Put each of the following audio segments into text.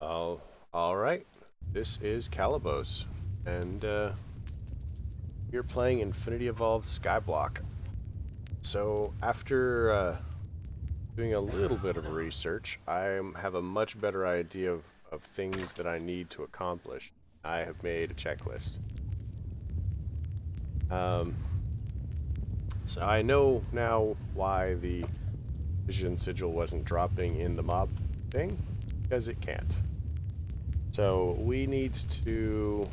All right. This is Calibos, and you're playing Infinity Evolved Skyblock. So after doing a little bit of research, I have a much better idea of things that I need to accomplish. I have made a checklist. Um, so I know now why the Vision Sigil wasn't dropping in the mob thing, because it can't. So we need to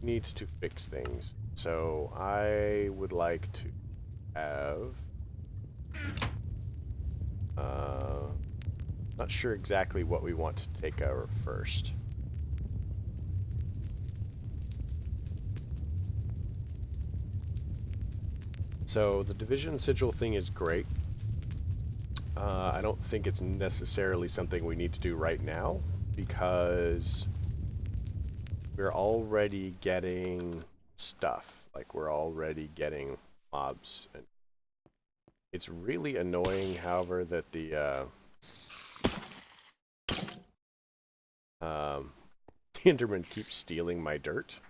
needs to fix things. So I would like to have not sure exactly what we want to take over first. So the Division Sigil thing is great. I don't think it's necessarily something we need to do right now because we're already getting stuff. Like we're already getting mobs. And it's really annoying, however, that the Enderman keeps stealing my dirt.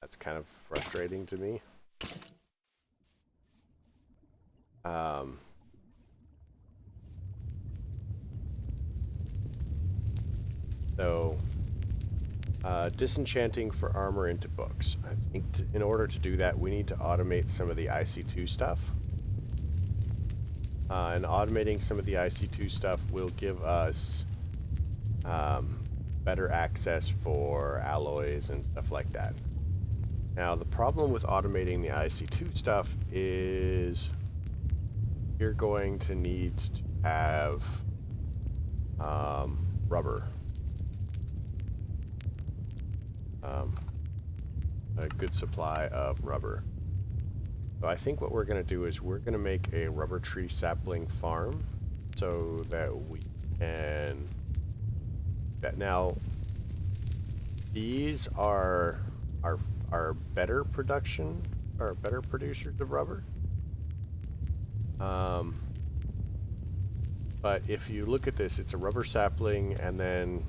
That's kind of frustrating to me. So, disenchanting for armor into books. I think in order to do that, we need to automate some of the IC2 stuff. And automating some of the IC2 stuff will give us better access for alloys and stuff like that. Now, the problem with automating the IC2 stuff is you're going to need to have rubber. A good supply of rubber. So I think what we're going to do is we're going to make a rubber tree sapling farm so that we can... Now, these are better production, or better producers of rubber. But if you look at this, it's a rubber sapling, and then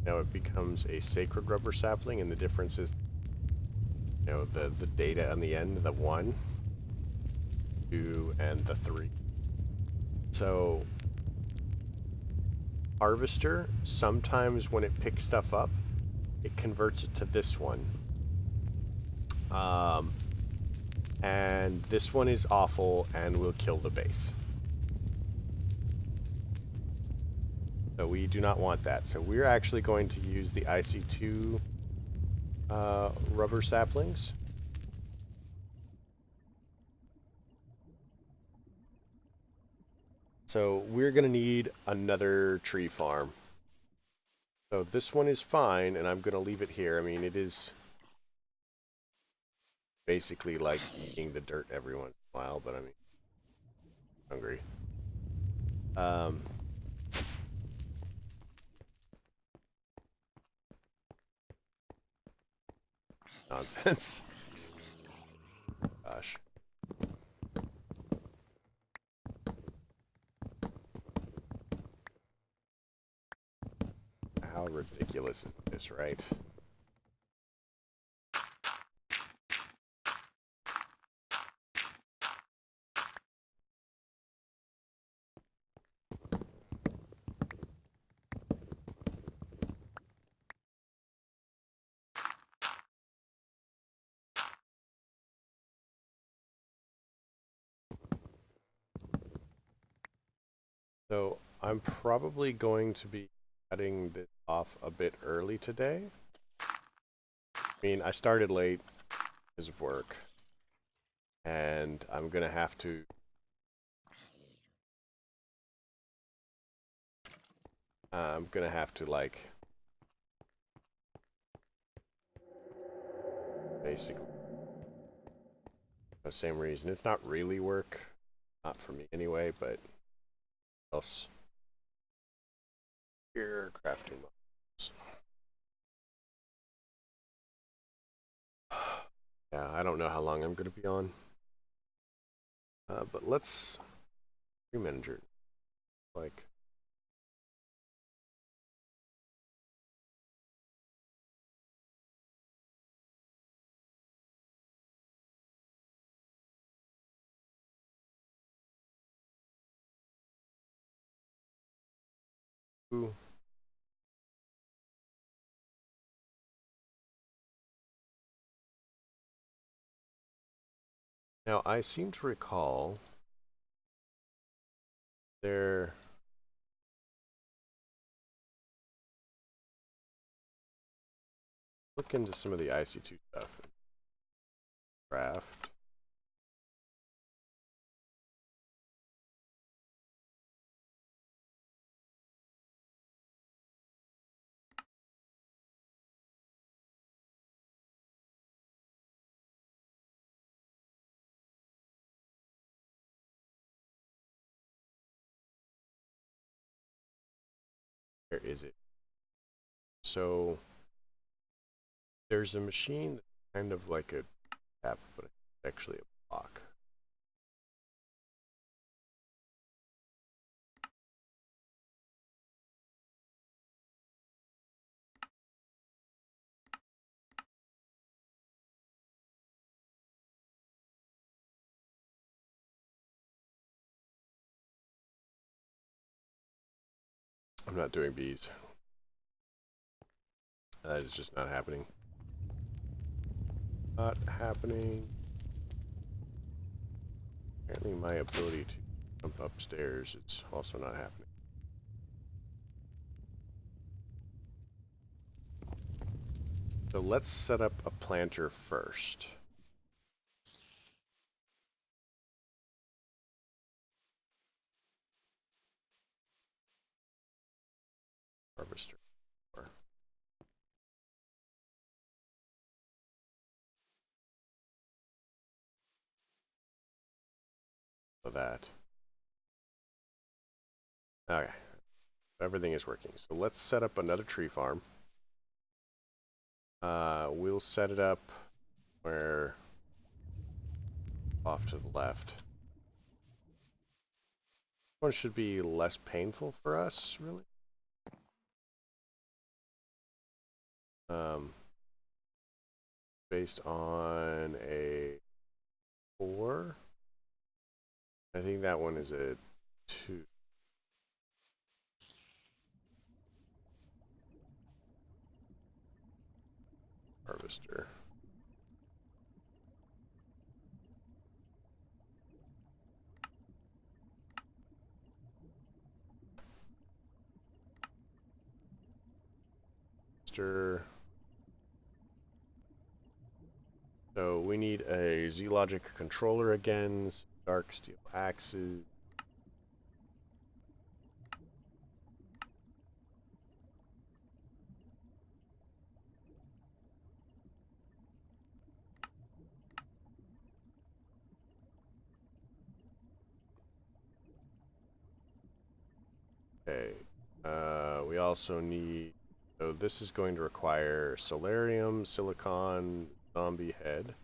it becomes a sacred rubber sapling, and the difference is the data on the end, the 1, 2, and the 3. So harvester, sometimes when it picks stuff up, it converts it to this one. And this one is awful and will kill the base. So we do not want that. So we're actually going to use the IC2 rubber saplings. So we're going to need another tree farm. So this one is fine, and I'm going to leave it here. I mean, it is basically like eating the dirt every once in a while, but I mean, hungry. Nonsense. Gosh. How ridiculous is this, right? So I'm probably going to be cutting this off a bit early today. I mean, I started late because of work, and I'm gonna have to like basically the same reason. It's not really work, not for me anyway, but else here crafting mods. Yeah, I don't know how long I'm gonna be on. But let's tree manager like. Ooh. Now I seem to recall there. Look into some of the IC2 stuff. Craft. Where is it? So there's a machine that's kind of like a tap, but it's actually a block. I'm not doing bees. That is just not happening. Not happening. Apparently my ability to jump upstairs, it's also not happening. So let's set up a planter first. Harvester. So that. Okay. Everything is working. So let's set up another tree farm. We'll set it up where off to the left. One should be less painful for us, really. Based on a 4. I think that one is a 2. Harvester. So we need a Z-Logic controller again, dark steel axes. Okay. We also need, so this is going to require solarium, silicon, zombie head.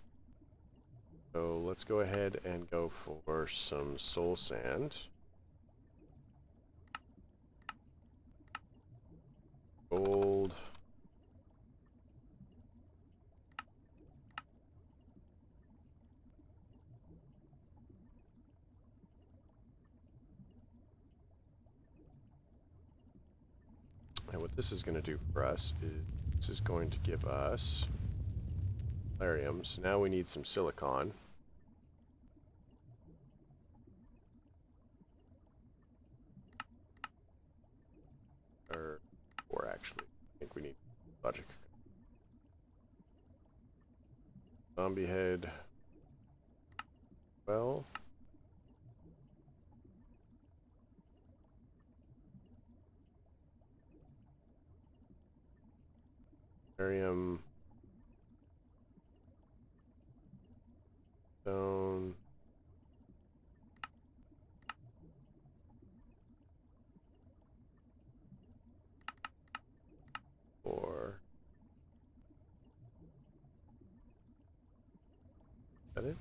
So let's go ahead and go for some soul sand. Gold. And what this is going to do for us is this is going to give us solarium. So now we need some silicon. Or 4 actually. I think we need logic. Zombie head. Well. Solarium. Stone. Or is that it?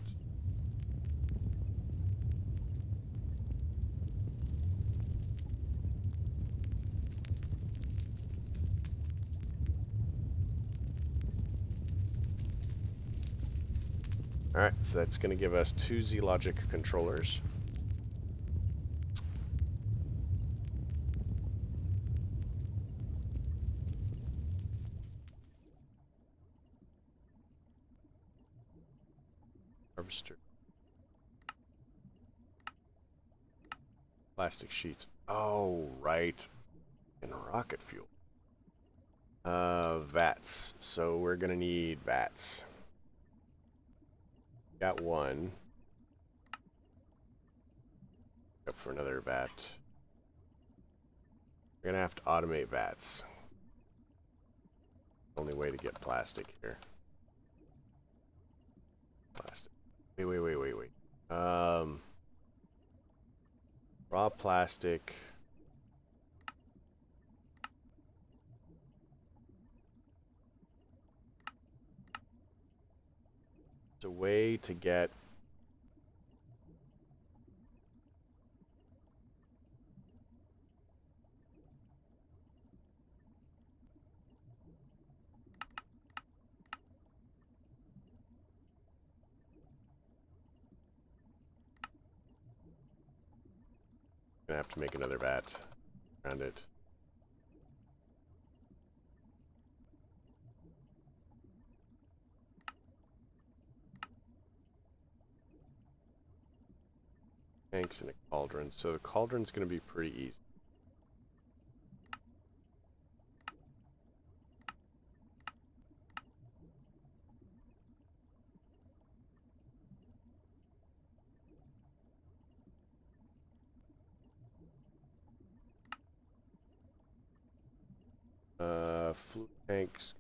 Alright, so that's going to give us 2 Z-Logic controllers. Harvester. Plastic sheets. Oh, right. And rocket fuel. Vats. So we're going to need vats. Got one. Up for another vat. We're going to have to automate vats. Only way to get plastic here. Plastic. Wait. Raw plastic. It's a way to get gonna have to make another vat around it. Tanks and a cauldron. So the cauldron's gonna be pretty easy. Fluid tanks.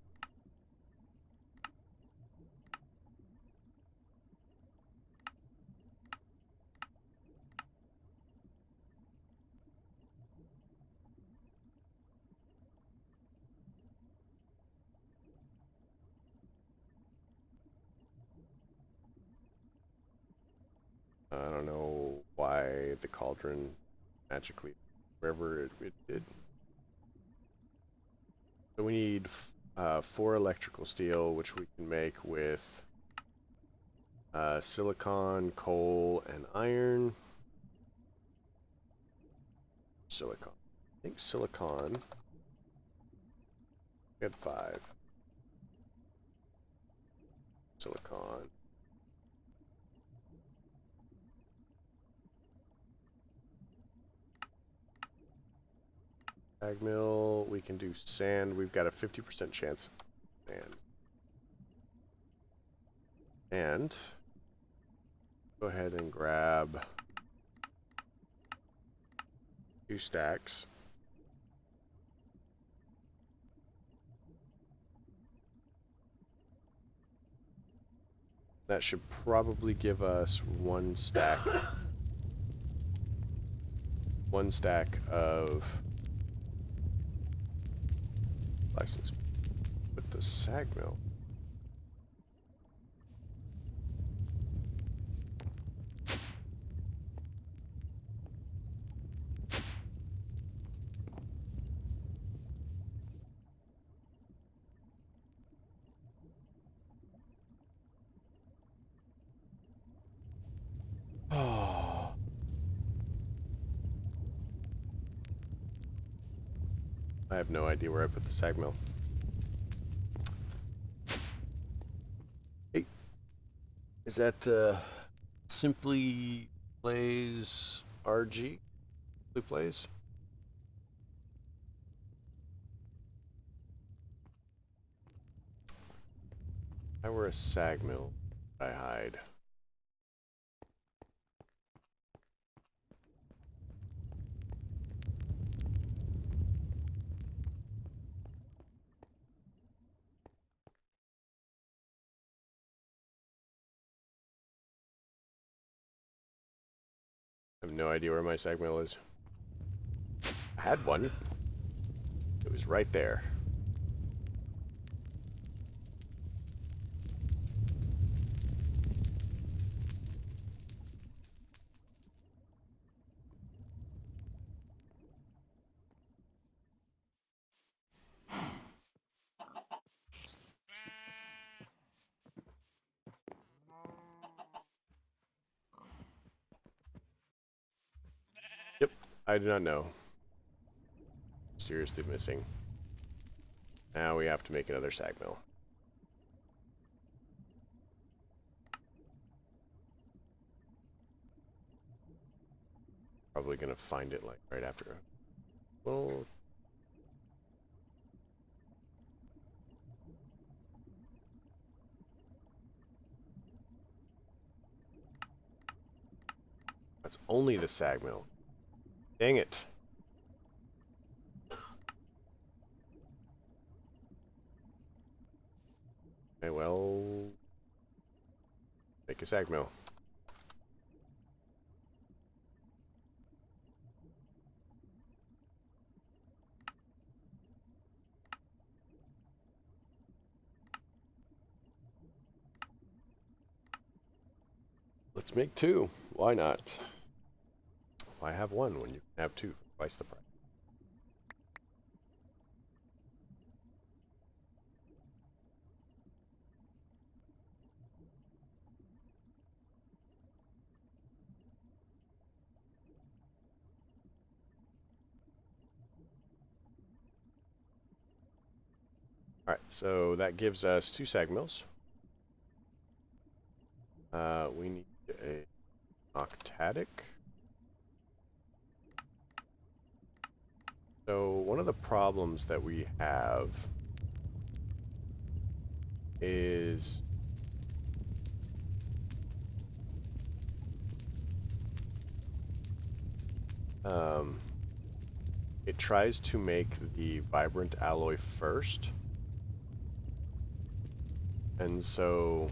I don't know why the cauldron magically wherever it did. So we need 4 electrical steel, which we can make with silicon, coal, and iron. Silicon. I think silicon. We had 5. Silicon. Ag mill, we can do sand. We've got a 50% chance of sand. And go ahead and grab 2 stacks. That should probably give us 1 stack. 1 stack of license with the sag mill. Oh. I have no idea where I put the sag mill. Hey, is that Simply Plays RG? Simply Plays? If I were a sag mill, I hide. I have no idea where my sag mill is. I had one. It was right there. I do not know. Seriously missing. Now we have to make another sag mill. Probably gonna find it like right after. Well, that's only the sag mill. Dang it. Okay, well, make a sag mill. Let's make two. Why not? Why have one when you can have two for twice the price? All right, so that gives us two sag mills. We need a octatic. So one of the problems that we have is it tries to make the vibrant alloy first. And so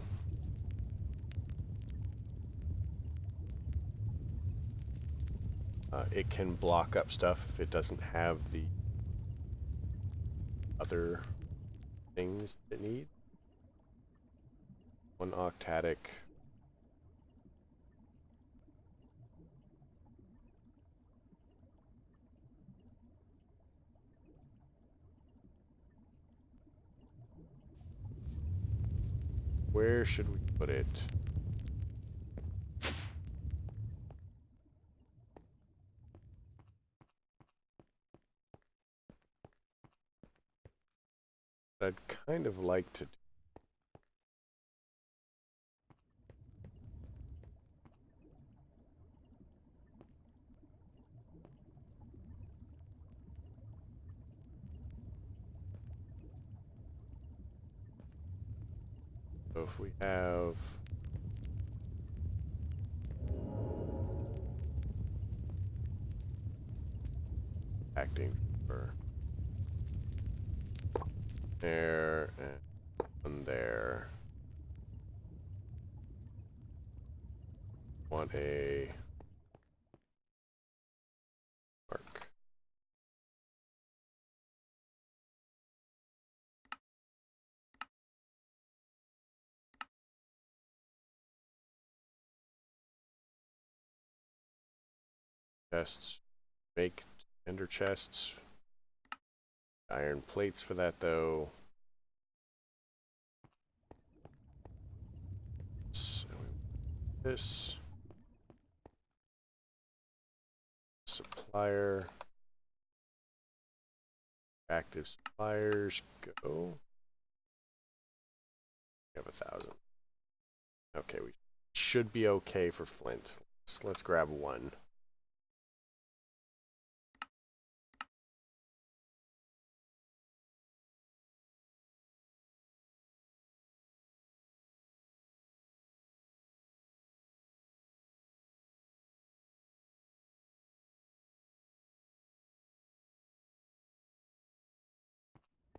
it can block up stuff if it doesn't have the other things that it needs. One octatic. Where should we put it? I'd kind of like to do. So if we have acting for there and one there. Want a mark. Chests. Make ender chests. Iron plates for that though. So this supplier. Active suppliers go. We have 1,000. Okay, we should be okay for flint. Let's grab one.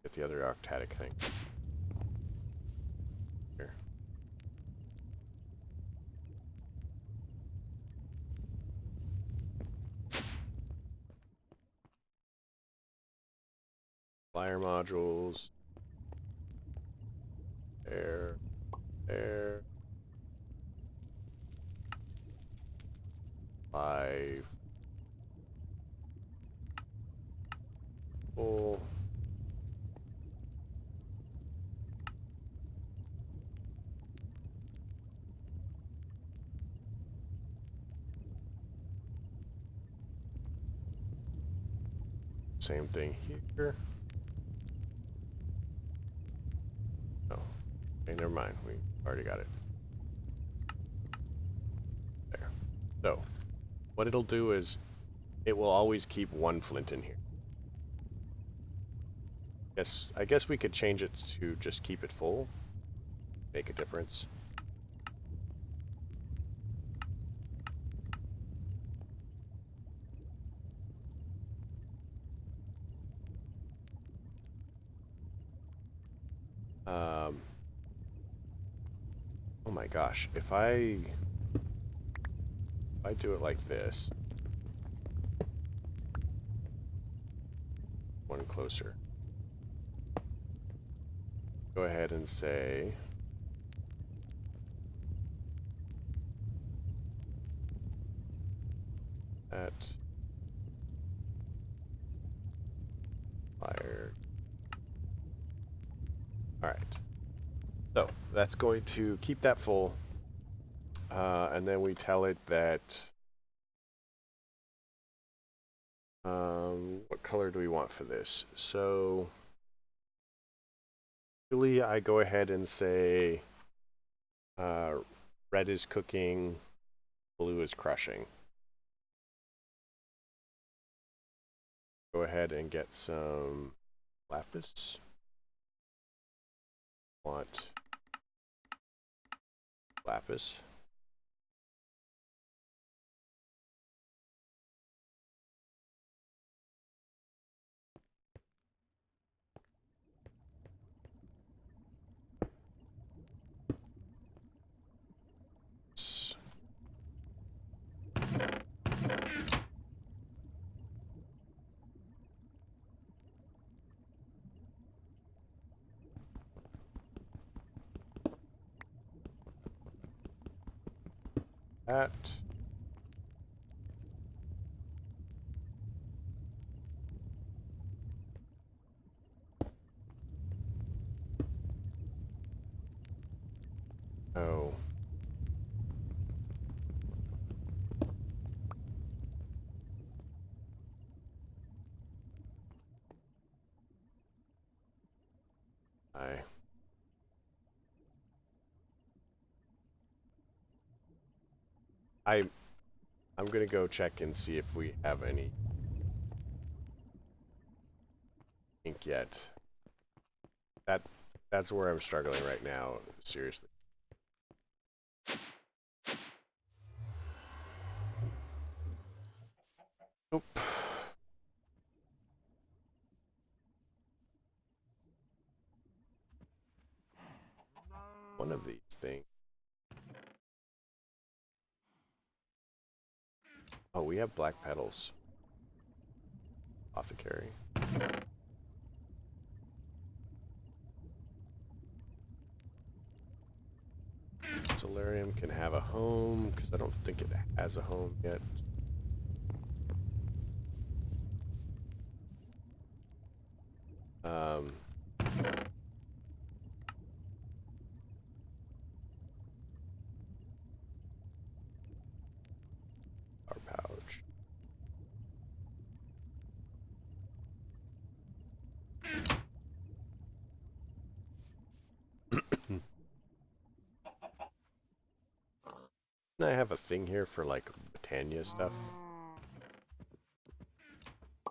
Get the other octatic thing. Here. Flyer modules. There. There. 5. Full. same thing here. Oh, okay, never mind. We already got it. There. So, what it'll do is it will always keep one flint in here. I guess we could change it to just keep it full. Make a difference. Oh my gosh, if I do it like this, one closer. Go ahead and say that fire. All right. So that's going to keep that full, and then we tell it that what color do we want for this? So usually I go ahead and say red is cooking, blue is crushing. Go ahead and get some lapis. Want lapis. That. Oh. I'm gonna go check and see if we have any ink yet. That's where I'm struggling right now, seriously. Nope. One of these things. Oh, we have black petals. Apothecary. Solarium can have a home, because I don't think it has a home yet. Our pouch. I have a thing here for like Britannia stuff.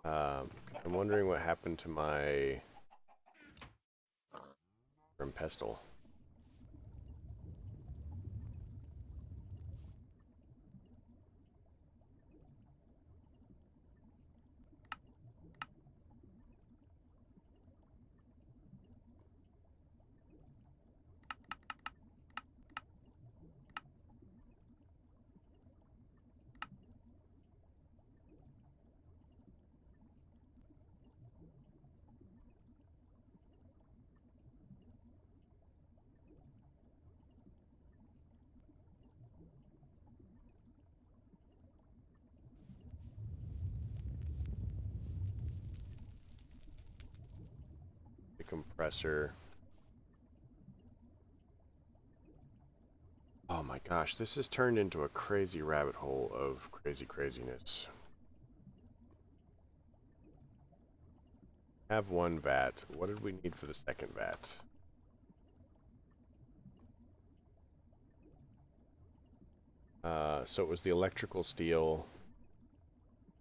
I'm wondering what happened to my pestle. The compressor. Oh my gosh, this has turned into a crazy rabbit hole of craziness. have one vat. What did we need for the second vat? So it was the electrical steel.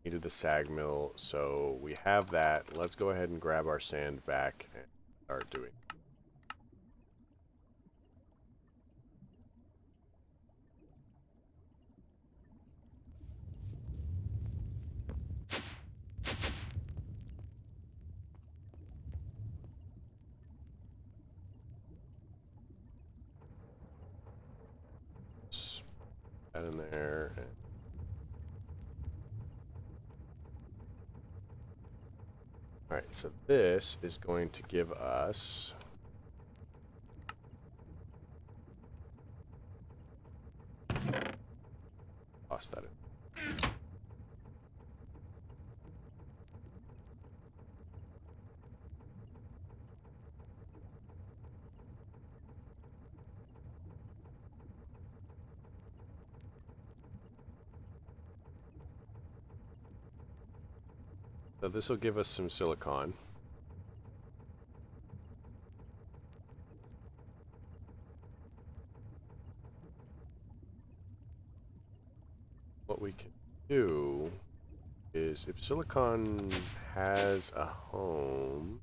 Needed the sag mill, so we have that. Let's go ahead and grab our sand back and start doing. That in there. Alright, so this is going to give us lost that in. So this will give us some silicon. What we can do is, if silicon has a home,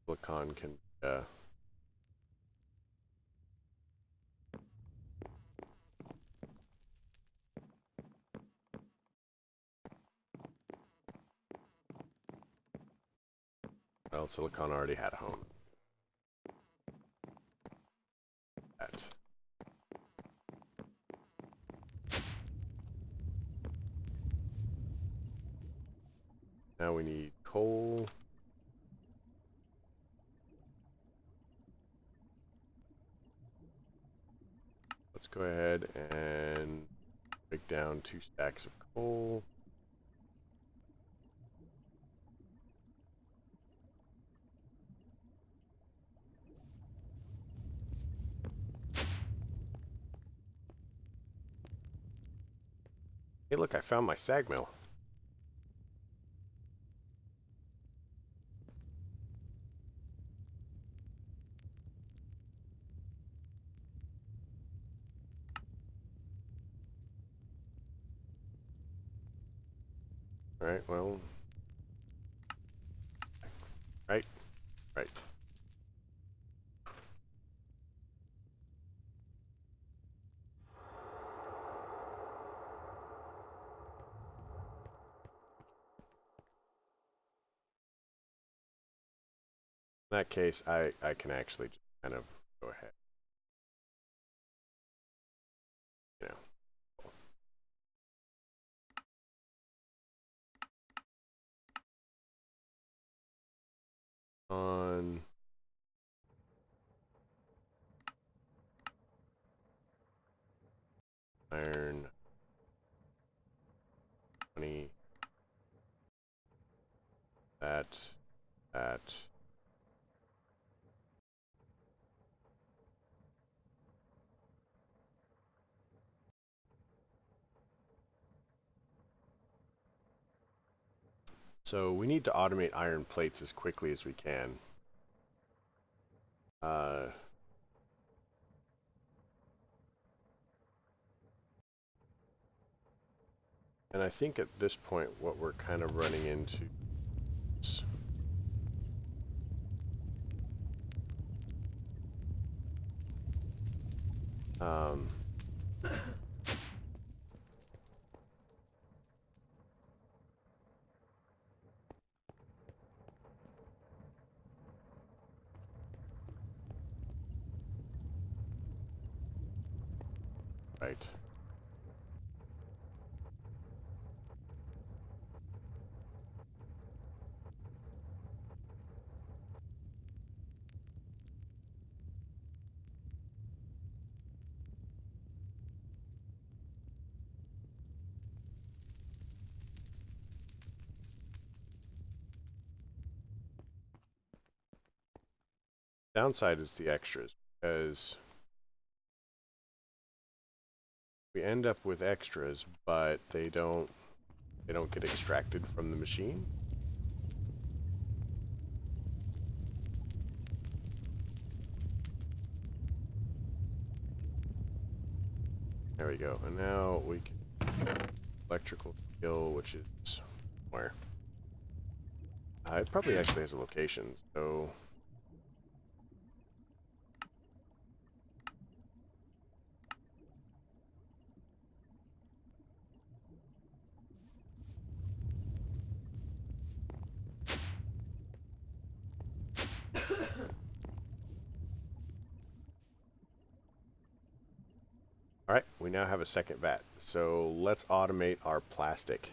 silicon can well, silicon already had a home. That. Now we need coal. Let's go ahead and break down 2 stacks of coal. Hey, look, I found my sag mill. Alright, well. Right. In that case, I can actually just kind of go ahead. You know. On iron 20, that. So we need to automate iron plates as quickly as we can. And I think at this point what we're kind of running into is right. Downside is the extras, because we end up with extras, but they don't they don't get extracted from the machine. There we go. And now we can electrical skill, which is where? It probably actually has a location, so all right, we now have a second vat. So let's automate our plastic.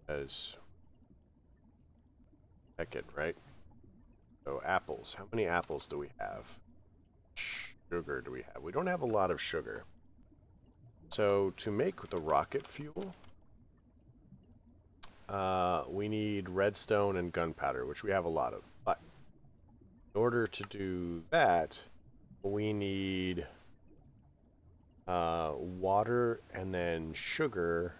As second, right? So apples. How many apples do we have? Sugar do we have? We don't have a lot of sugar. So to make the rocket fuel, we need redstone and gunpowder, which we have a lot of. But in order to do that, we need water and then sugar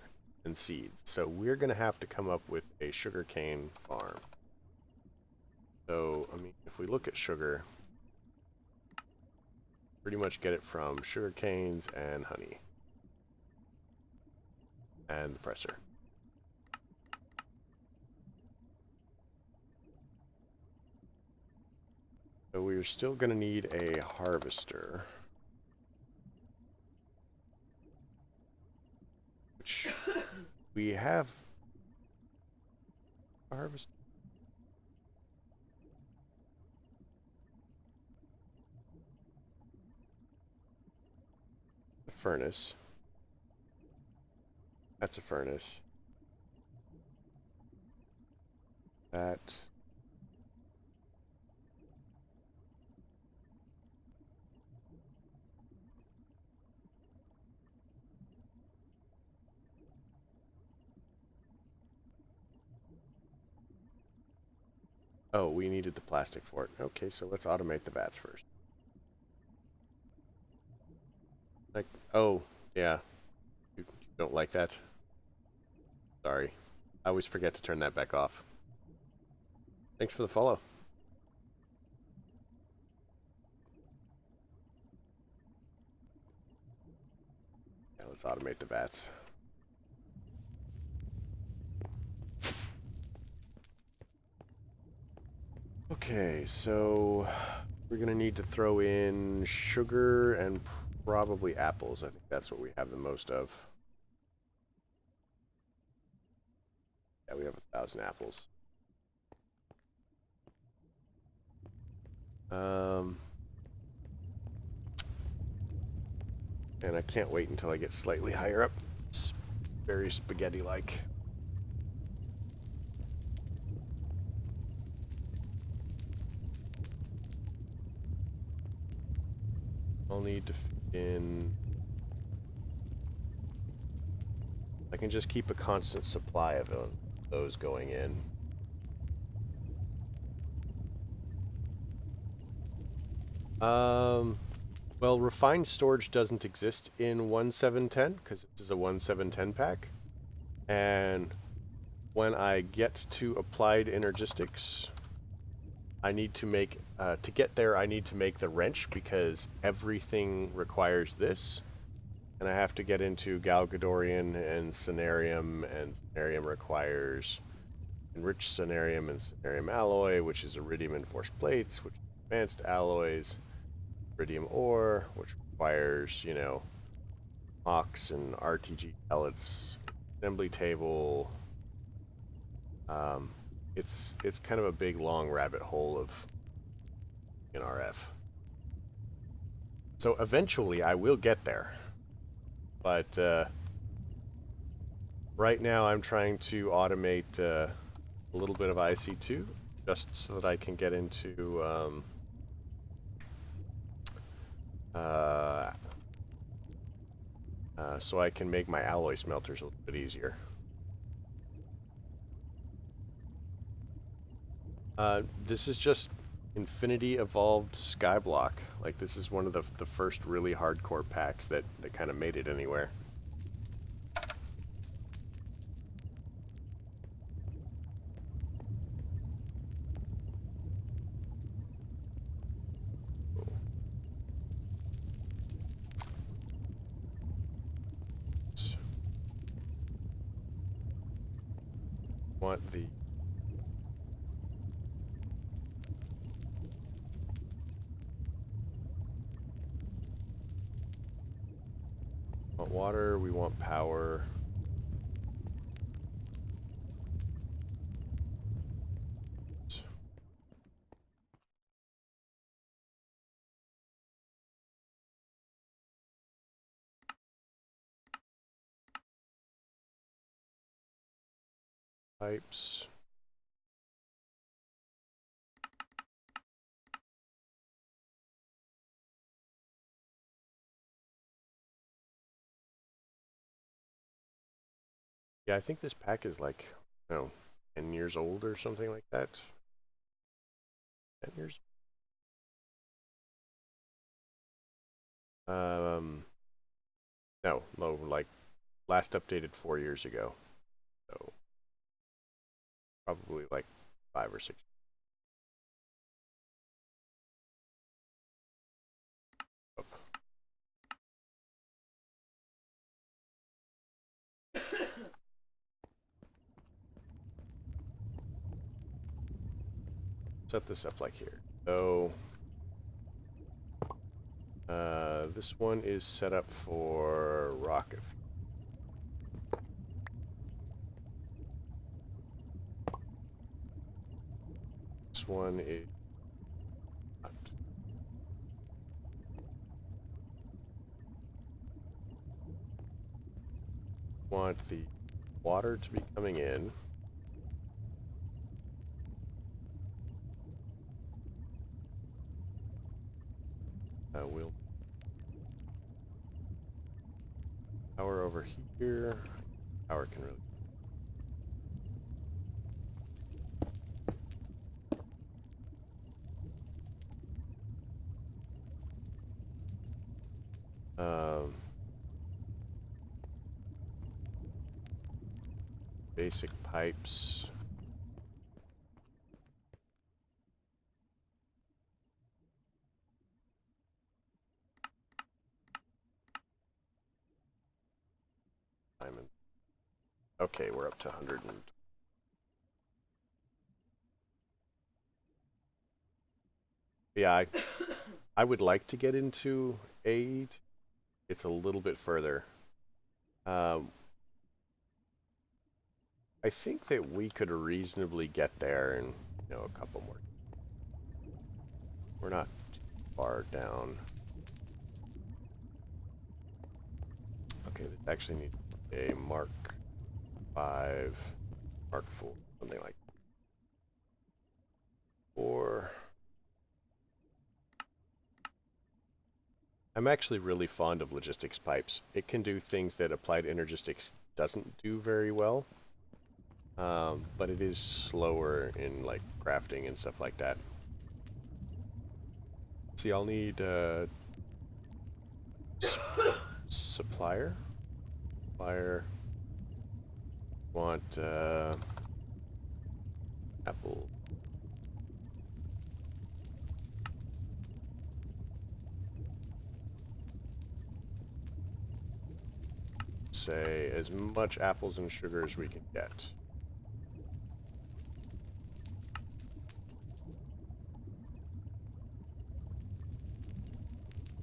and seeds. So we're going to have to come up with a sugarcane farm. So, I mean, if we look at sugar, pretty much get it from sugar canes and honey. And the presser. So we're still going to need a harvester. Which we have a harvester. A furnace. That's a furnace. That. Oh, we needed the plastic for it. Okay, so let's automate the vats first. Like, oh, yeah. You don't like that? Sorry. I always forget to turn that back off. Thanks for the follow. Yeah, let's automate the vats. Okay, so we're gonna need to throw in sugar and probably apples. I think that's what we have the most of. Yeah, we have 1,000 apples. And I can't wait until I get slightly higher up. It's very spaghetti-like. I'll need to fit in... I can just keep a constant supply of those going in. Well, refined storage doesn't exist in 1.7.10 because this is a 1.7.10 pack. And when I get to applied energistics, I need to make, to get there, I need to make the wrench because everything requires this. And I have to get into Galgadorian and Cenarium, and Cenarium requires enriched Cenarium and Cenarium alloy, which is iridium and forced plates, which is advanced alloys, iridium ore, which requires, you know, ox and RTG pellets, assembly table. It's kind of a big long rabbit hole of NRF. So eventually I will get there. But right now I'm trying to automate a little bit of IC2 just so that I can get into so I can make my alloy smelters a little bit easier. This is just Infinity Evolved Skyblock. Like, this is one of the first really hardcore packs that kind of made it anywhere. Want the water, we want power. Pipes. Yeah, I think this pack is like, I don't know, 10 years old or something like that. 10 years? No, like last updated 4 years ago. So probably like 5 or 6. Up. Set this up like here. So this one is set up for rocket. This one is not. Want the water to be coming in. We'll power over here. Power can really. Basic pipes. Diamond. Okay, we're up to 100. Yeah, I would like to get into 8. It's a little bit further. I think that we could reasonably get there in, a couple more. We're not too far down. Okay, this actually needs a Mark 5, Mark 4, something like that. 4. I'm actually really fond of logistics pipes. It can do things that applied energistics doesn't do very well. But it is slower in like crafting and stuff like that. See, I'll need supplier. Want apple. Say as much apples and sugar as we can get.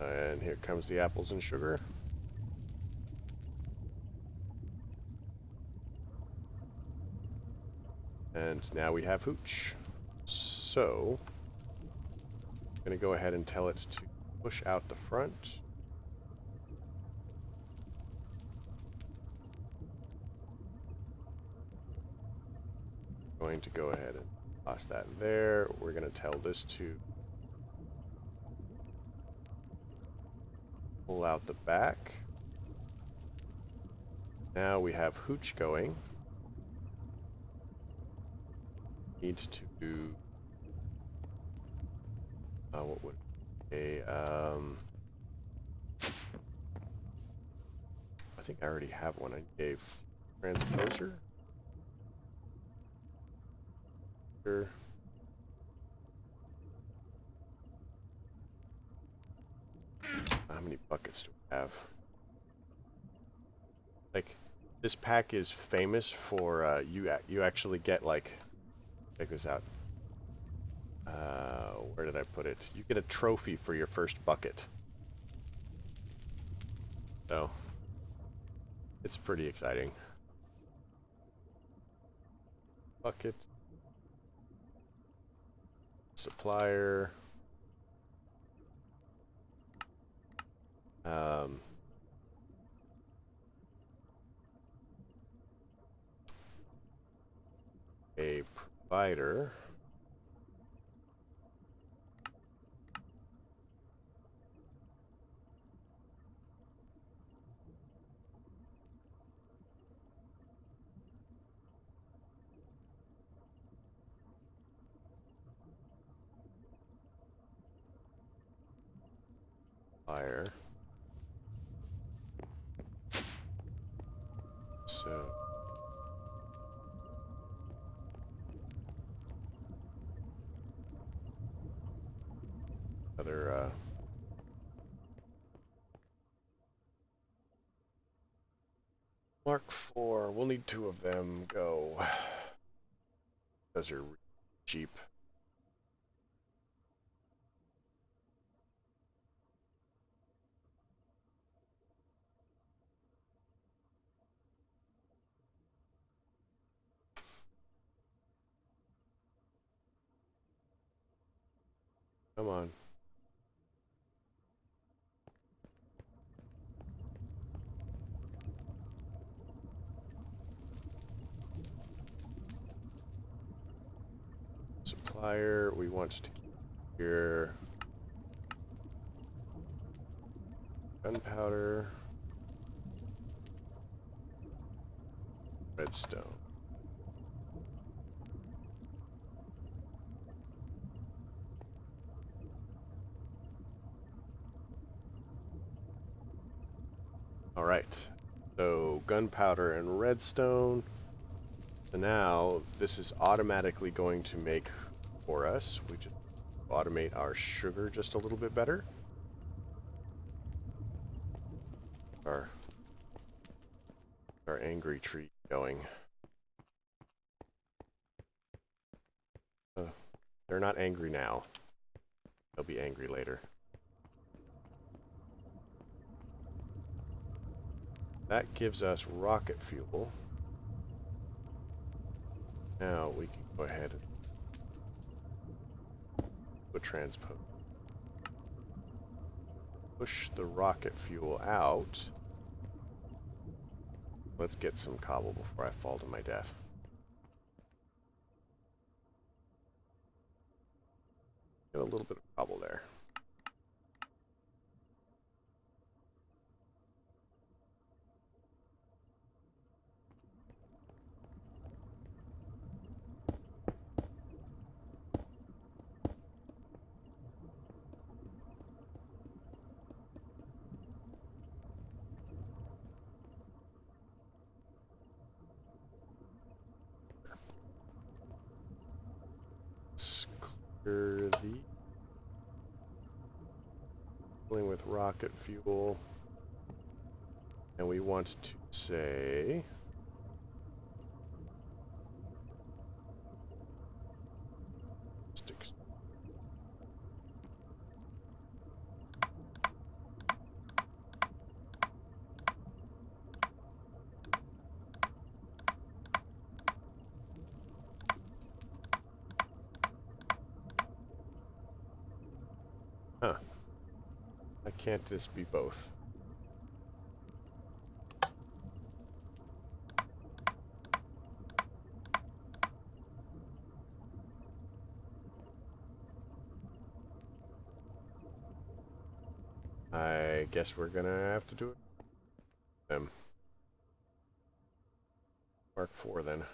And here comes the apples and sugar. And now we have hooch. So, I'm going to go ahead and tell it to push out the front. Going to go ahead and toss that there. We're going to tell this to pull out the back. Now we have hooch going. Needs to do What would I think I already have one. I gave transposer. Sure. How many buckets do we have? Like, this pack is famous for you actually get like, check this out. Where did I put it? You get a trophy for your first bucket. So it's pretty exciting. Bucket. Supplier. A provider. Supplier. So other Mark IV. We'll need 2 of them. Go. Those are cheap. Come on. Supplier, we want to keep here. Gunpowder. Redstone. All right. So gunpowder and redstone. So now this is automatically going to make for us. We just automate our sugar just a little bit better. Our angry tree going. They're not angry now. They'll be angry later. That gives us rocket fuel. Now we can go ahead and put transpose. Push the rocket fuel out. Let's get some cobble before I fall to my death. Get a little bit of cobble there. Let's clear the filling with rocket fuel. And we want to say sticks. Huh. Why can't this be both? I guess we're gonna have to do it. Mark IV then.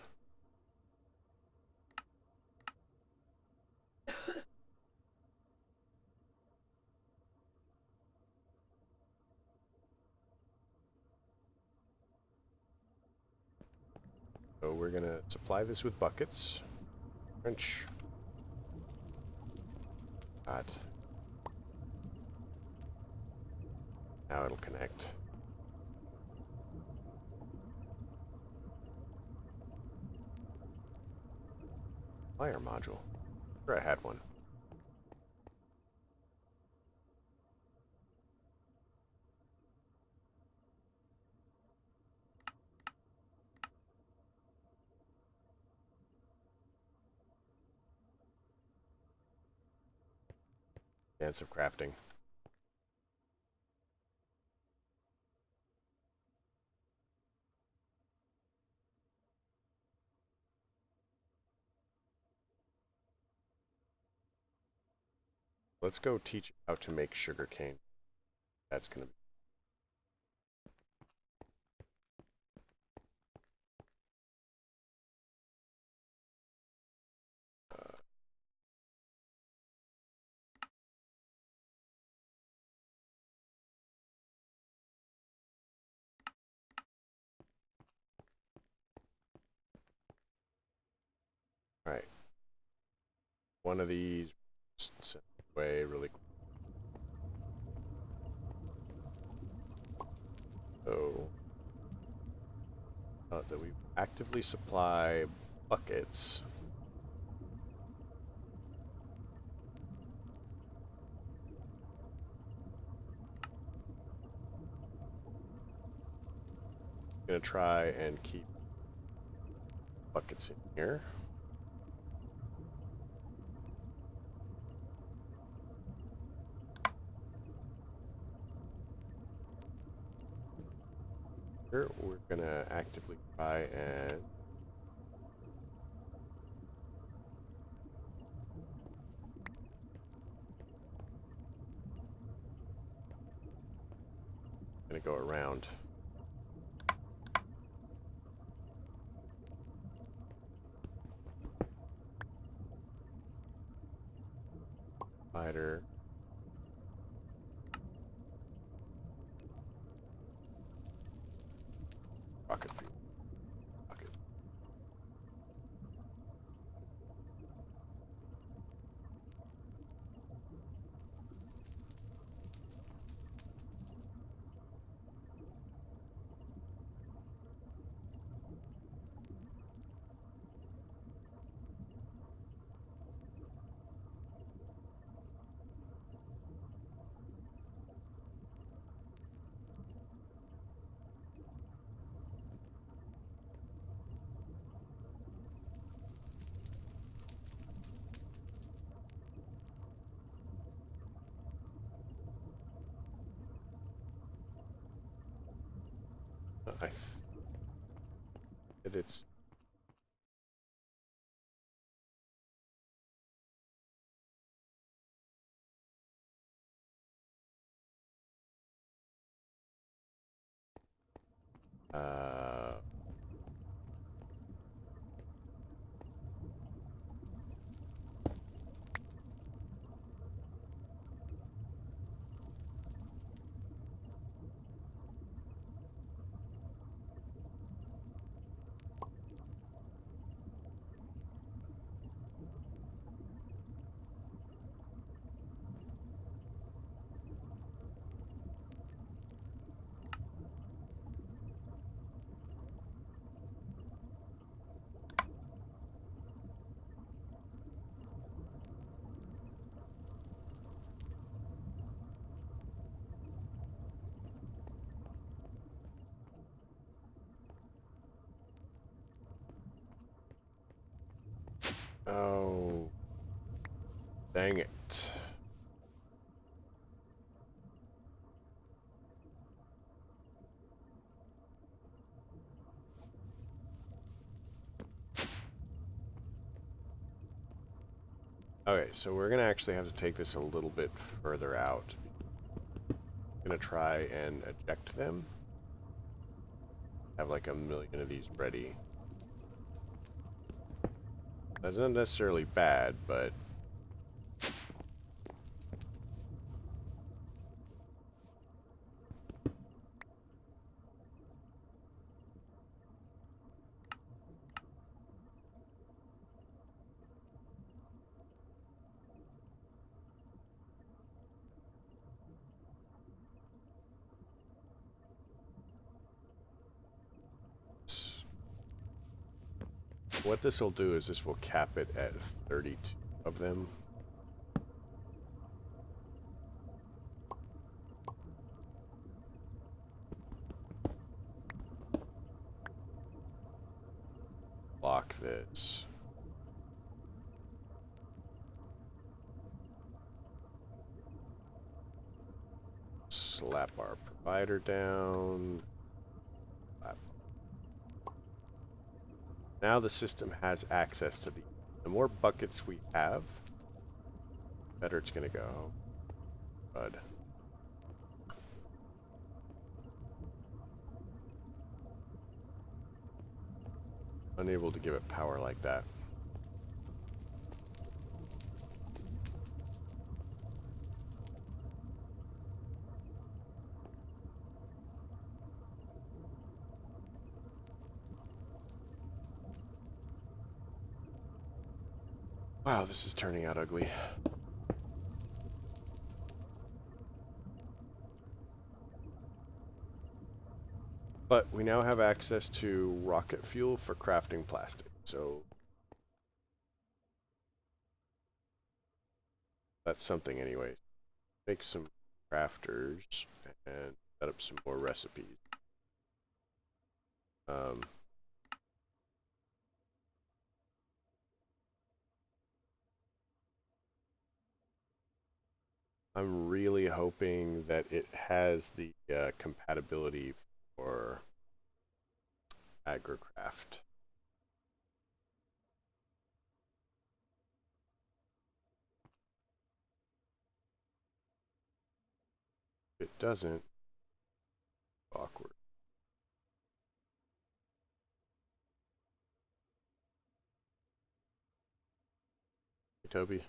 we're gonna supply this with buckets. Wrench. God. Now it'll connect. Fire module. Sure, I had one. Dance of crafting. Let's go teach how to make sugarcane. That's gonna be. All right. One of these sent away really quick. So that we actively supply buckets. I'm gonna try and keep buckets in here. Here we're gonna actively try and gonna go around. Spider. Rocket fuel. Rocket. Nice. It's uh oh, dang it. Okay, so we're gonna actually have to take this a little bit further out. I'm gonna try and eject them. Have like a million of these ready. That's not necessarily bad, but what this will do is this will cap it at 32 of them. Lock this. Slap our provider down. Slap. Now the system has access to these. The more buckets we have, the better it's going to go. Bud. Unable to give it power like that. Wow, this is turning out ugly. But we now have access to rocket fuel for crafting plastic, so that's something anyway. Make some crafters and set up some more recipes. I'm really hoping that it has the compatibility for agrocraft. If it doesn't, awkward. Hey, Toby.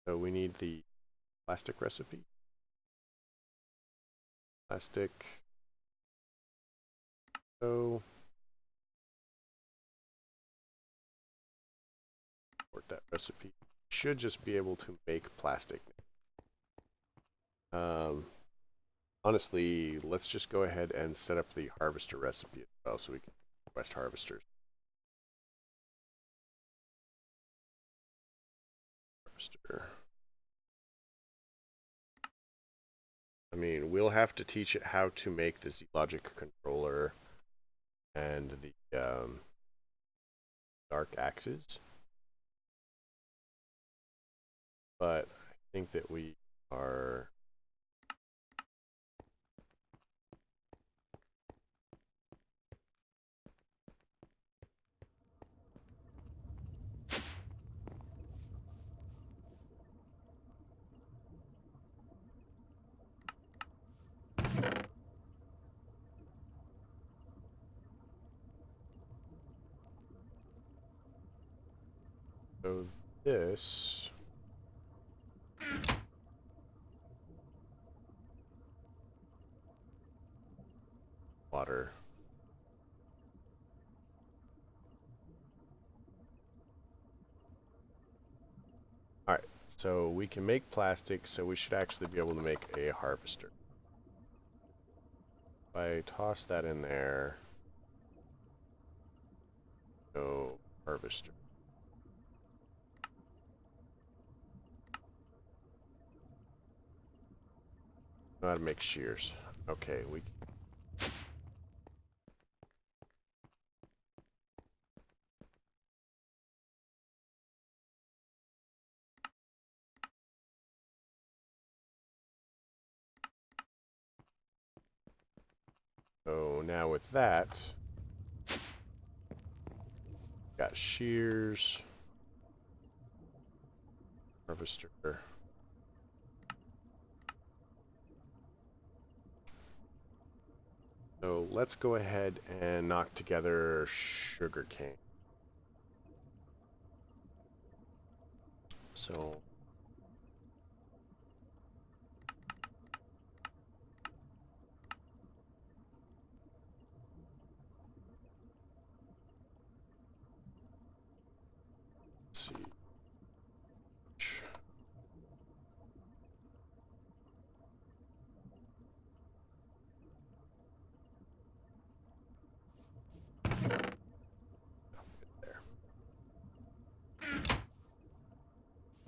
So we need the plastic recipe. Plastic. So import that recipe. Should just be able to make plastic. Honestly, let's just go ahead and set up the harvester recipe as well so we can request harvesters. Harvester. I mean, we'll have to teach it how to make the Z-Logic controller and the dark axes. But I think that we are... So this... water. Alright, so we can make plastic, so we should actually be able to make a harvester. If I toss that in there, so harvester. Know how to make shears. Okay, we... So now with that, got shears, harvester. So let's go ahead and knock together sugar cane. So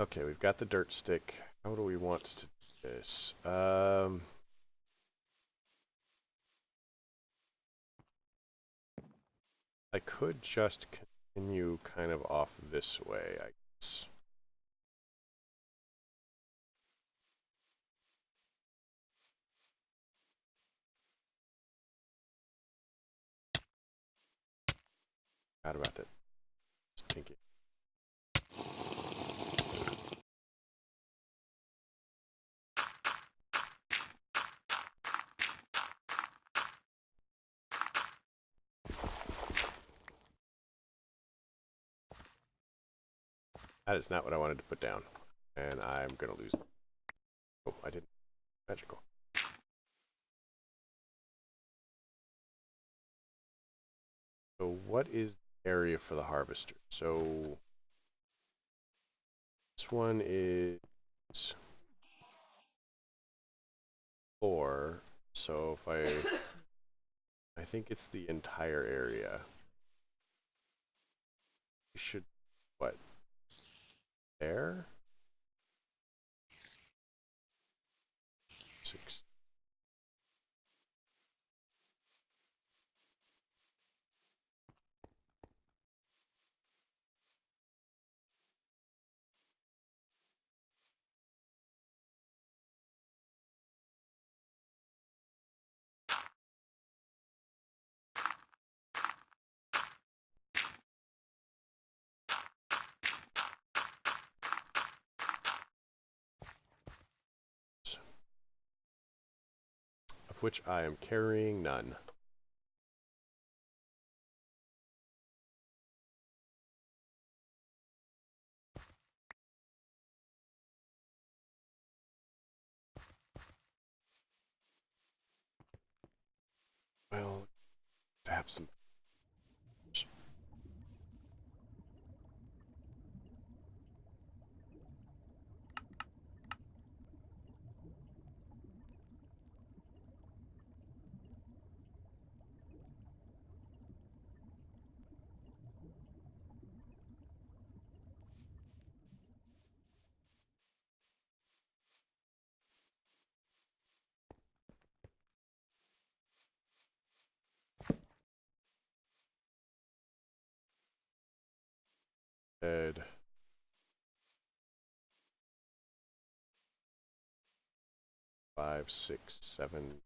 Okay, we've got the dirt stick. How do we want to do this? I could just continue kind of off this way, I guess. Forgot about that. Stinky. That is not what I wanted to put down. And I'm going to lose. Oh, I didn't. Magical. So what is the area for the harvester? So this one is 4. So if I think it's the entire area. We should, what, there? 6. Of which I am carrying none. Well, to have some. Dead. Five, 6, 7.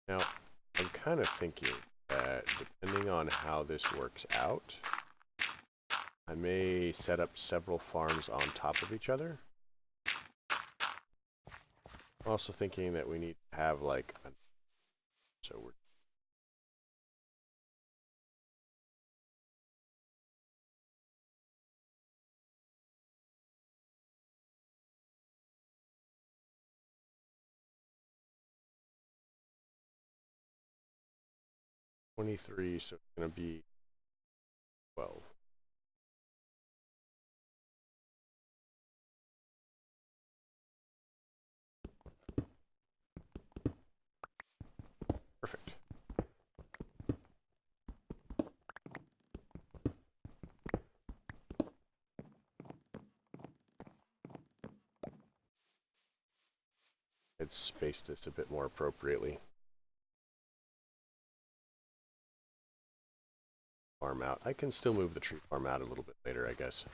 Now, I'm kind of thinking that depending on how this works out, I may set up several farms on top of each other. I'm also thinking that we need to have like, so we're 23, so it's going to be 12. Perfect. It's spaced this a bit more appropriately. Farm out. I can still move the tree farm out a little bit later, I guess.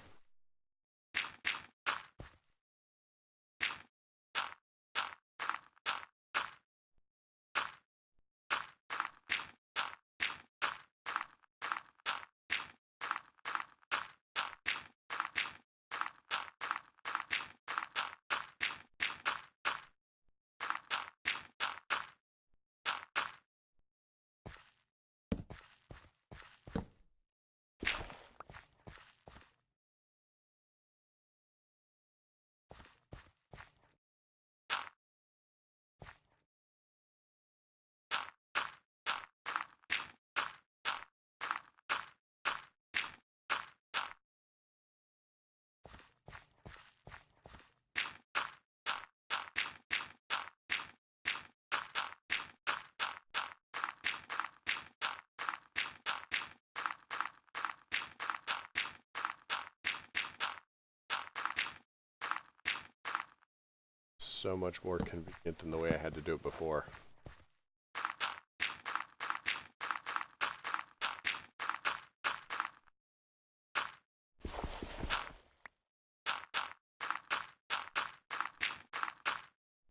so much more convenient than the way I had to do it before.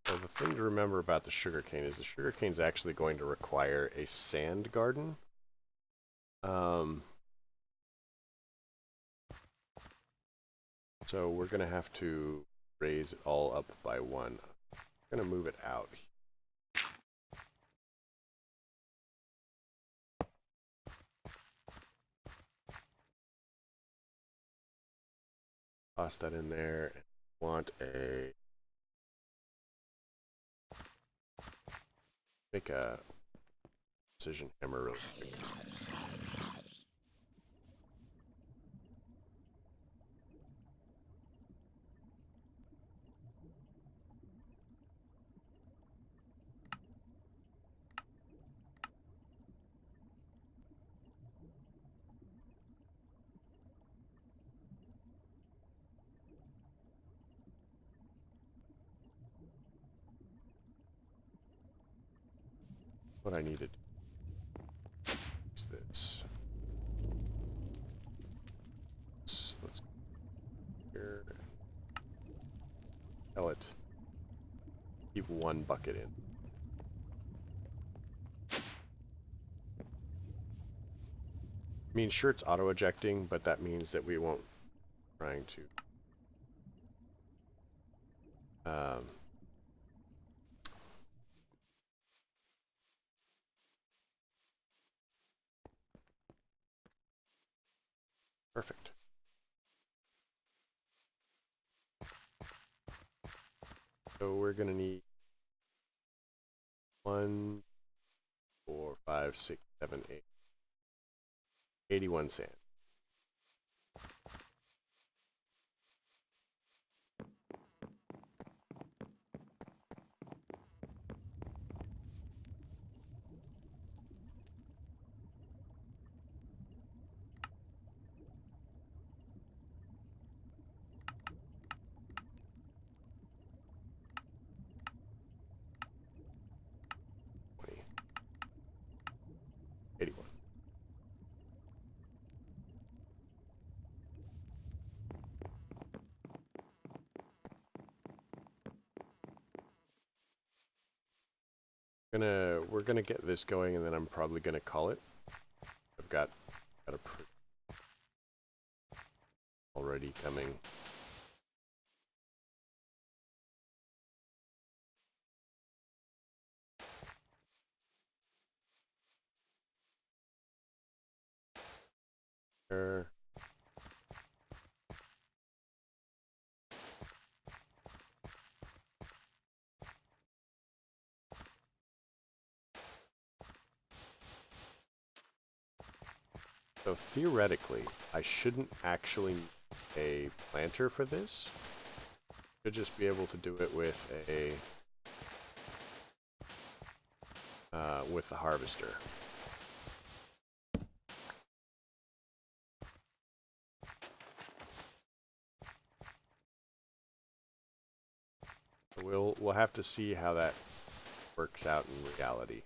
So the thing to remember about the sugarcane is the sugarcane is actually going to require a sand garden. So we're going to have to raise it all up by one. I'm going to move it out. Toss that in there. And want a... Make a precision hammer really quick. What I needed is this. Let's go here. Pellet. Keep one bucket in. I mean, sure, it's auto-ejecting, but that means that we won't trying to perfect. So we're gonna need 1, 4, 5, 6, 7, 8. 81 sand. We're gonna get this going, and then I'm probably gonna call it. I've got a already coming. So theoretically, I shouldn't actually need a planter for this. Should just be able to do it with a with the harvester. So we'll have to see how that works out in reality.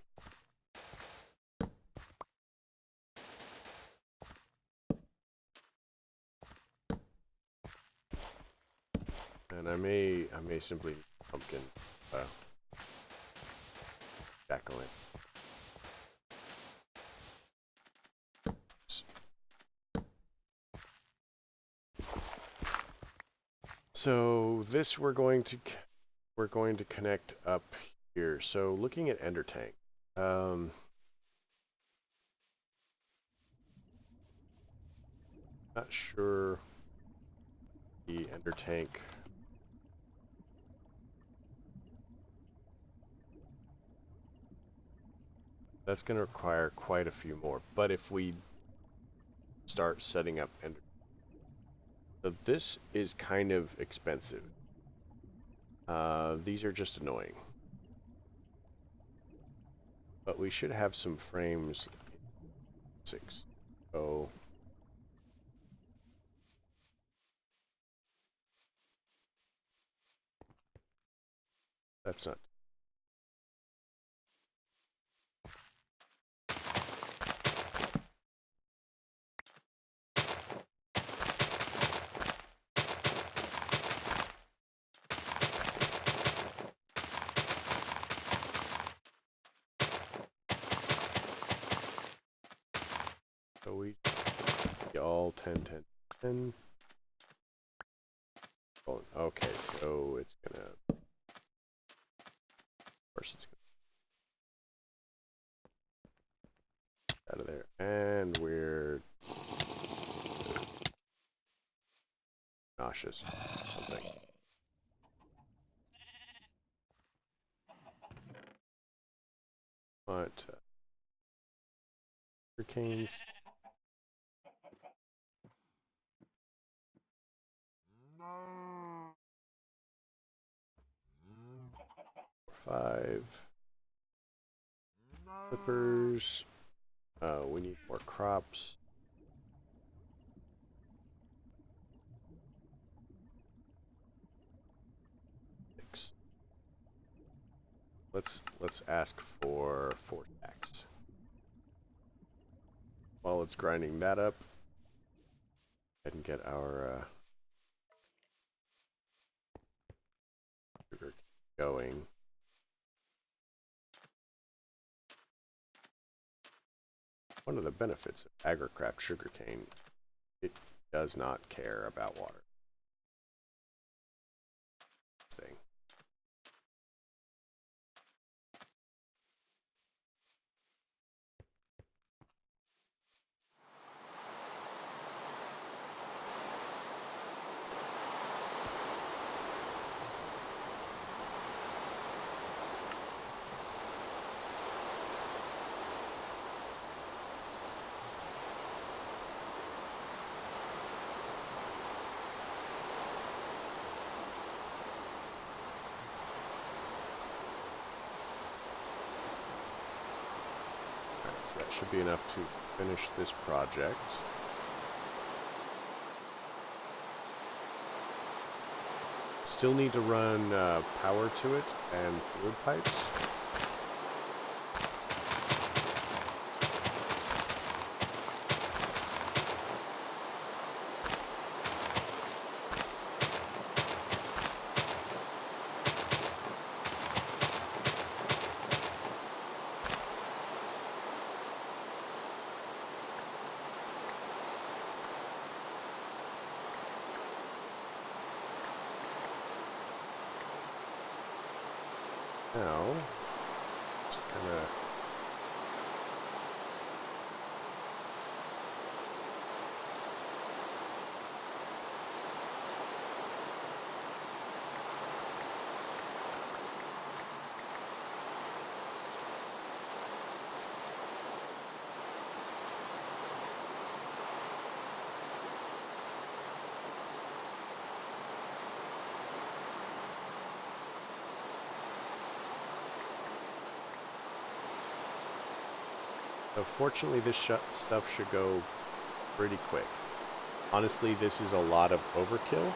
And I may simply pumpkin jack-o'-lantern. So this we're going to connect up here. So looking at Ender Tank, not sure the Ender Tank. That's going to require quite a few more. But if we start setting up Ender, so this is kind of expensive. These are just annoying. But we should have some frames. 6. So That's not. So we all 10, 10, 10. Oh, okay, so it's gonna. Of course, it's gonna out of there, and we're nauseous. Something. But hurricanes. Five. Clippers. We need more crops. Six. Let's ask for 4 stacks. While it's grinding that up, and get our sugar going. One of the benefits of agricraft sugarcane, it does not care about water. Thing. So that should be enough to finish this project. Still need to run power to it and fluid pipes. Now, just kind of so fortunately, this stuff should go pretty quick. Honestly, this is a lot of overkill.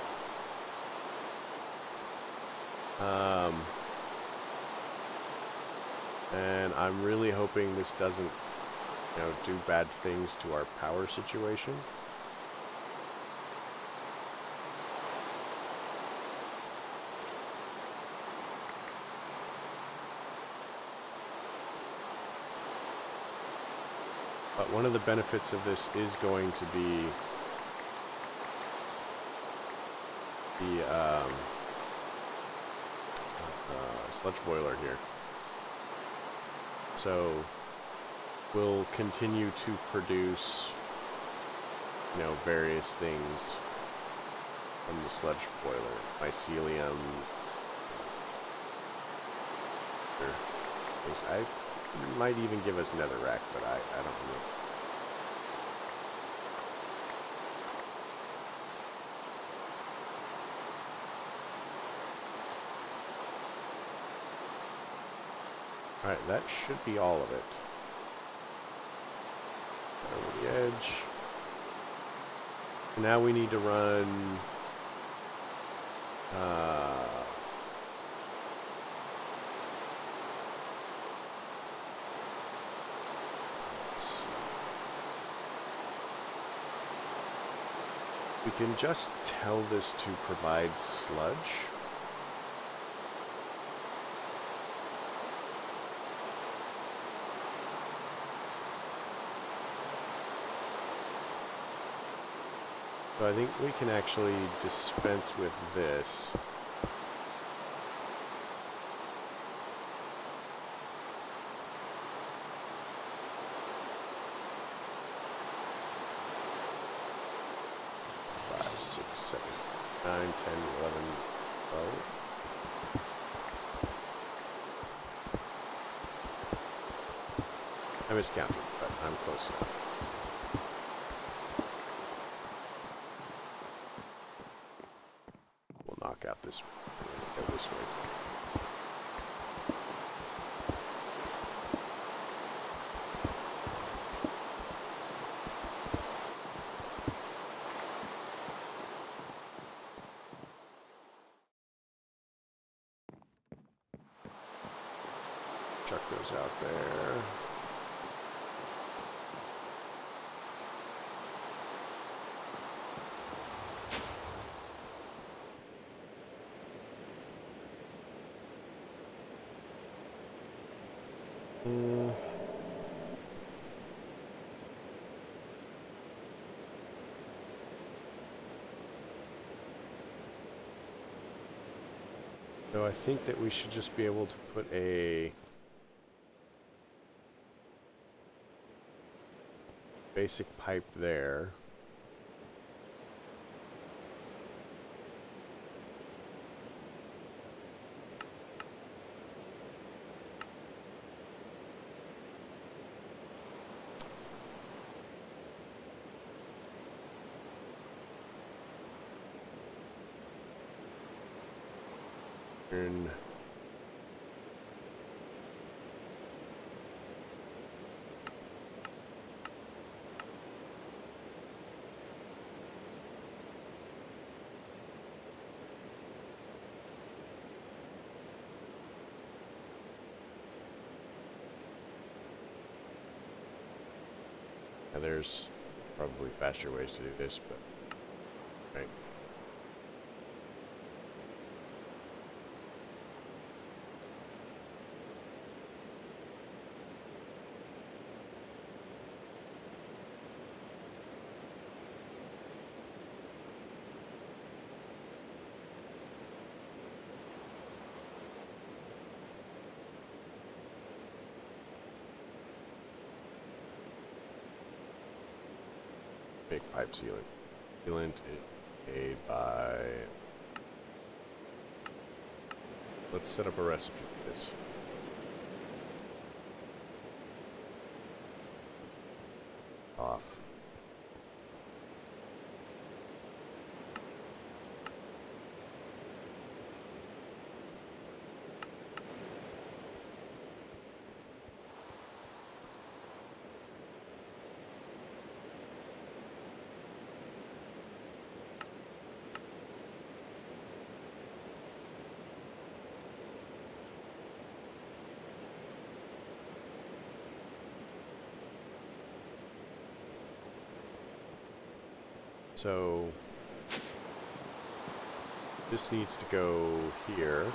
And I'm really hoping this doesn't, do bad things to our power situation. But one of the benefits of this is going to be the sludge boiler here. So we'll continue to produce, various things from the sludge boiler. Mycelium. I might even give us netherrack, but I don't know. Alright, that should be all of it. Over the edge. Now we need to run We can just tell this to provide sludge. So I think we can actually dispense with this. Five, 6, 7, 9, 10, 11, 12. I miscounted, but I'm close enough. We'll knock out this one. We'll go this way. Chuck those out there. So I think that we should just be able to put a basic pipe there. And there's probably faster ways to do this, but right. Make pipe sealant. Sealant is made by. Let's set up a recipe for this. Off. So this needs to go here.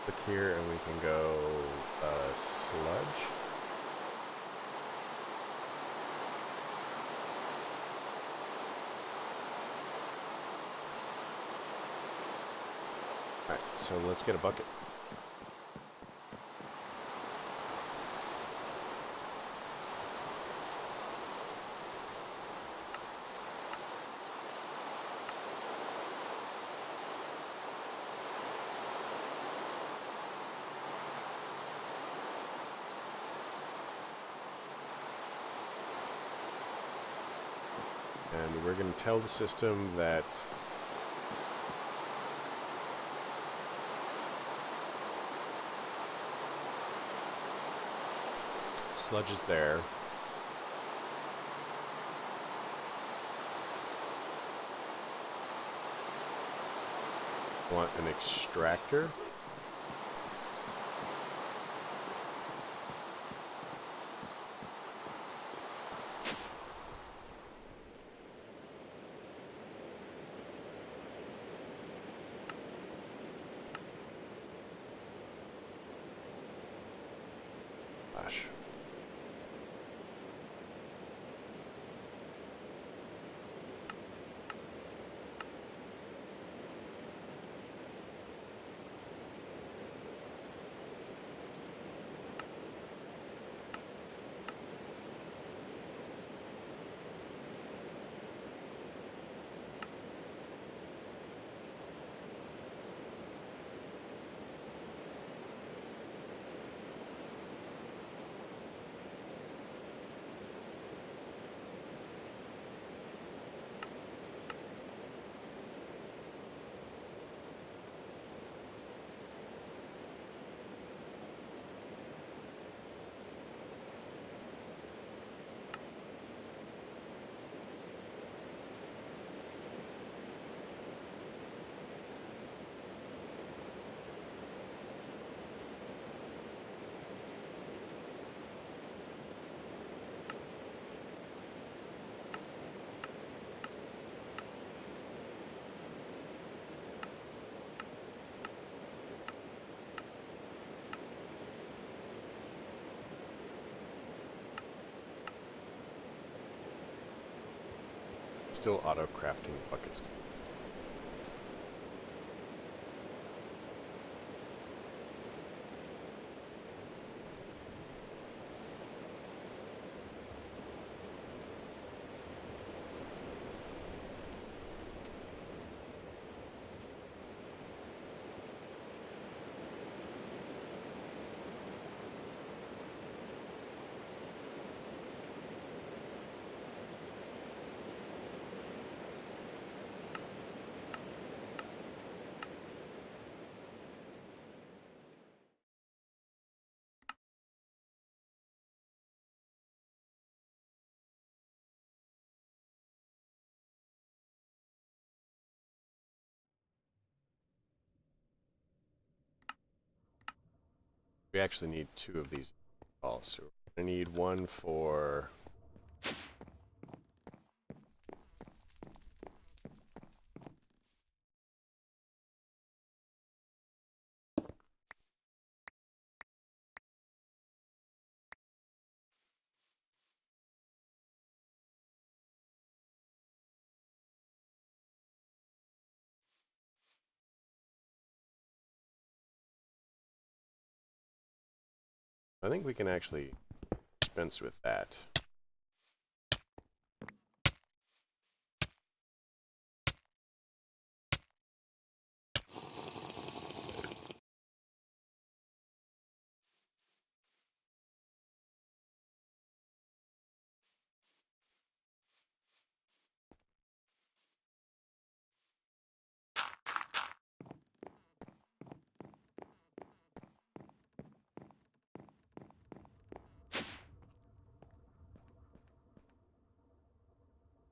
Click here and we can go sludge. Alright, so let's get a bucket. And we're going to tell the system that sludge is there. Want an extractor? Gosh. Still auto-crafting buckets. We actually need 2 of these also. We're going to need one for I think we can actually dispense with that.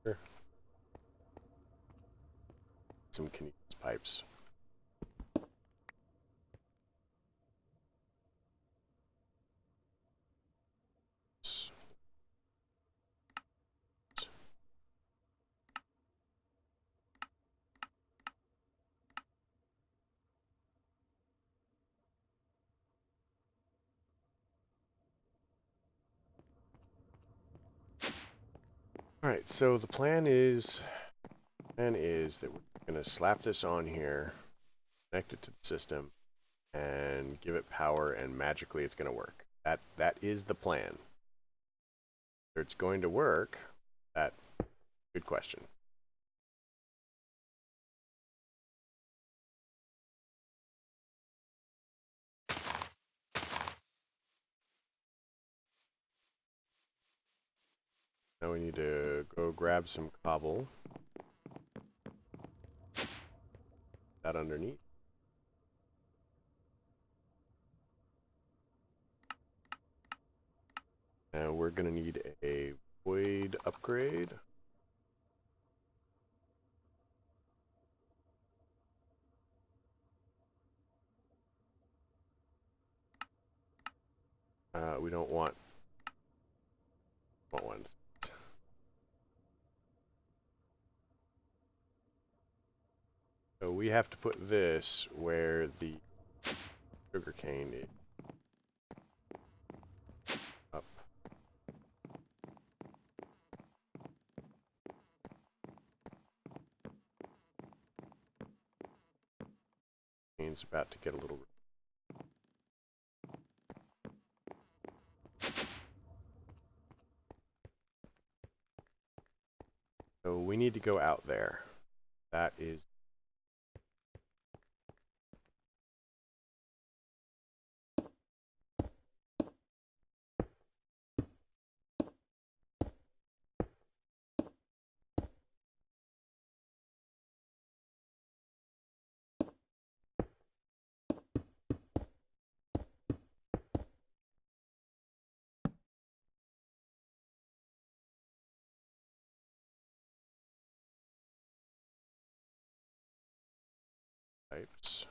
Sure. Some Kinesis pipes. Alright, so the plan is that we're going to slap this on here, connect it to the system, and give it power, and magically it's going to work. That is the plan. Whether it's going to work, good question. Now we need to go grab some cobble. That underneath. Now we're going to need a void upgrade. We don't want one. So we have to put this where the sugarcane is. Up. It's about to get a little. So we need to go out there. That is. Pipes.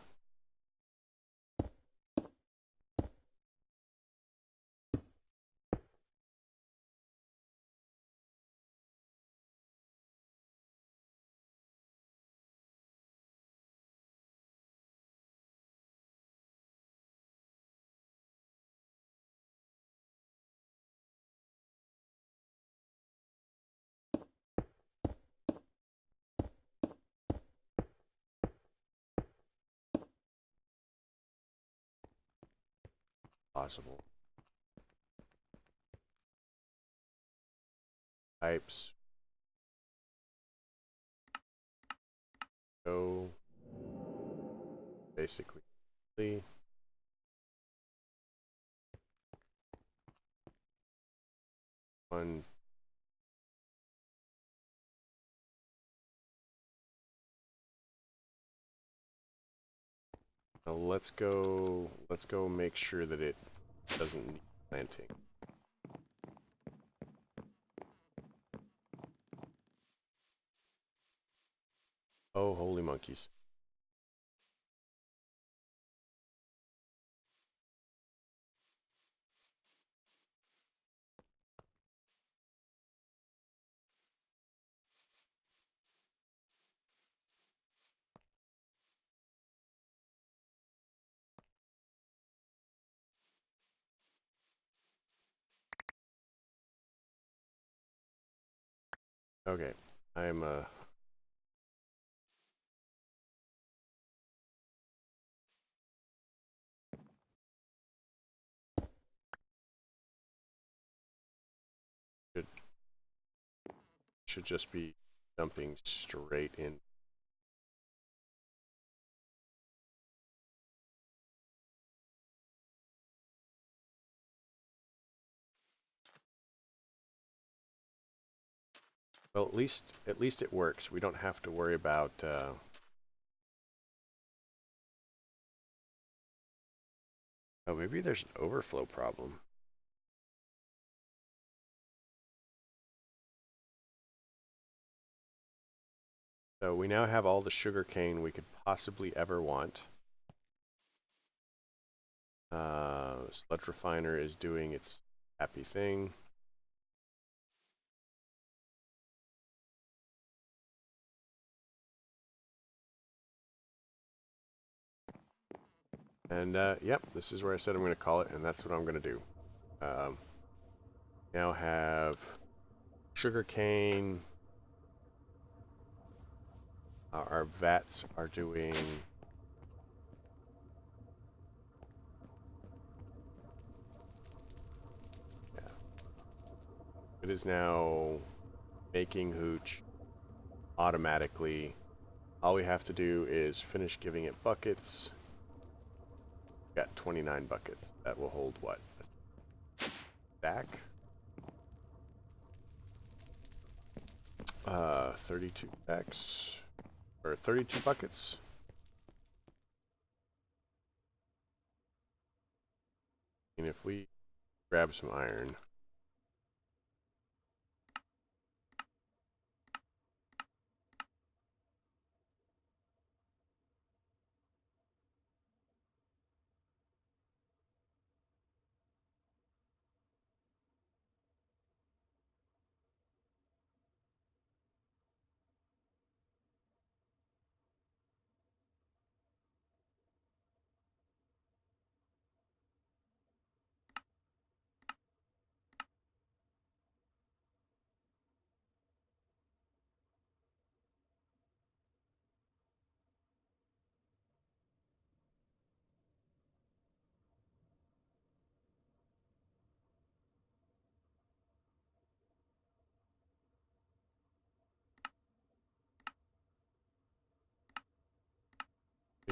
Possible. Pipes. Go. Basically. One. Now let's go make sure that it doesn't need planting. Oh, holy monkeys. Okay, I'm should just be dumping straight in. Well, at least it works. We don't have to worry about oh, maybe there's an overflow problem. So we now have all the sugar cane we could possibly ever want. Sludge refiner is doing its happy thing. And yep, this is where I said I'm going to call it, and that's what I'm going to do. Now have sugarcane. Our vats are doing. Yeah. It is now making hooch automatically. All we have to do is finish giving it buckets. Got 29 buckets. That will hold what? A stack? 32 stacks. Or 32 buckets. And if we grab some iron.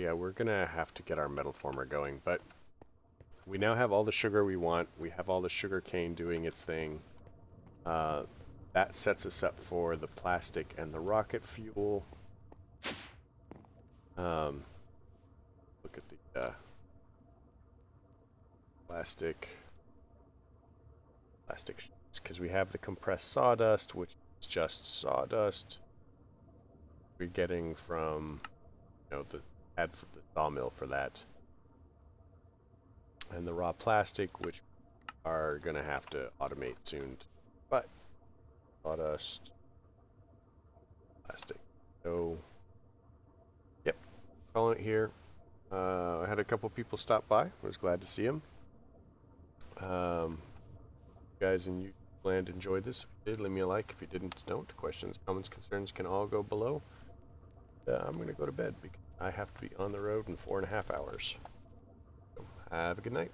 Yeah, we're gonna have to get our metal former going, but we now have all the sugar we want. We have all the sugar cane doing its thing. That sets us up for the plastic and the rocket fuel. Look at the plastic because we have the compressed sawdust, which is just sawdust. We're getting from, the add for the sawmill for that, and the raw plastic, which are gonna have to automate soon. But sawdust, plastic. So, yep, calling it here. I had a couple people stop by. I was glad to see them. You guys in YouTube land enjoyed this. If you did, leave me a like. If you didn't, don't. Questions, comments, concerns can all go below. I'm going to go to bed because I have to be on the road in 4.5 hours. So have a good night.